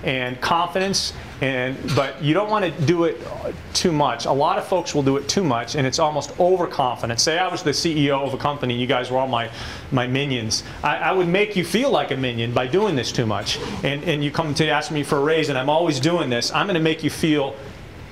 and confidence, but you don't want to do it too much. A lot of folks will do it too much, and it's almost overconfident. Say I was the CEO of a company, and you guys were all my minions. I would make you feel like a minion by doing this too much. And you come to ask me for a raise, and I'm always doing this. I'm going to make you feel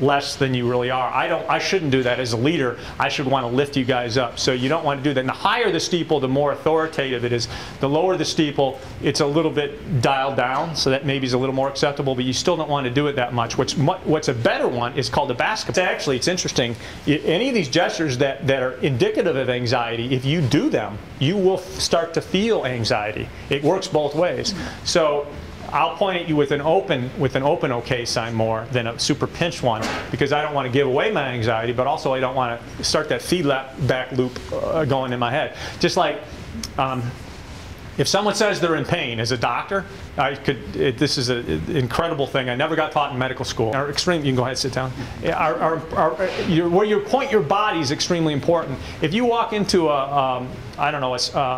less than you really are. I shouldn't do that as a leader. I should want to lift you guys up. So you don't want to do that. And the higher the steeple, the more authoritative it is. The lower the steeple, it's a little bit dialed down, so that maybe is a little more acceptable, but you still don't want to do it that much. What's a better one is called the basketball. Actually, it's interesting. Any of these gestures that are indicative of anxiety, if you do them, you will start to feel anxiety. It works both ways. So I'll point at you with an open OK sign more than a super pinch one, because I don't want to give away my anxiety, but also I don't want to start that feedback loop going in my head. Just like if someone says they're in pain, as a doctor, this is an incredible thing. I never got taught in medical school. You can go ahead and sit down. Where you point your body is extremely important. If you walk into a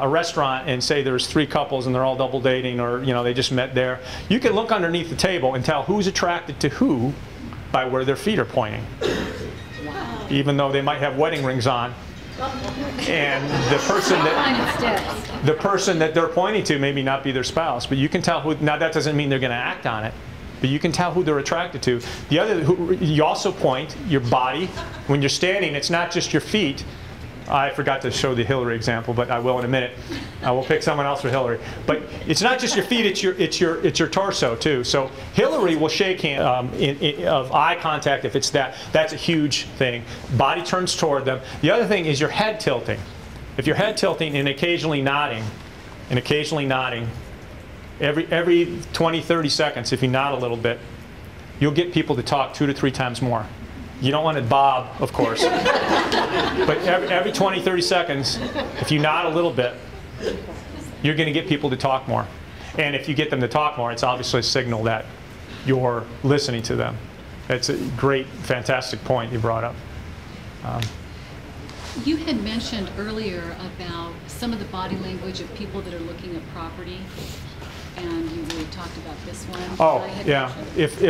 restaurant and say there's 3 couples and they're all double dating, or they just met there, you can look underneath the table and tell who's attracted to who by where their feet are pointing. Wow. Even though they might have wedding rings on. And the person that they're pointing to maybe not be their spouse, but you can tell who. Now that doesn't mean they're going to act on it, but you can tell who they're attracted to. You also point your body when you're standing. It's not just your feet. I forgot to show the Hillary example, but I will in a minute. I will pick someone else for Hillary. But it's not just your feet; it's your torso too. So Hillary will shake hands of eye contact if it's that. That's a huge thing. Body turns toward them. The other thing is your head tilting. If your head tilting and occasionally nodding, every 20, 30 seconds, if you nod a little bit, you'll get people to talk 2 to 3 times more. You don't want to bob, of course. But every 20, 30 seconds, if you nod a little bit, you're going to get people to talk more. And if you get them to talk more, it's obviously a signal that you're listening to them. It's a great, fantastic point you brought up. You had mentioned earlier about some of the body language of people that are looking at property. And you really talked about this one. Oh, yeah. If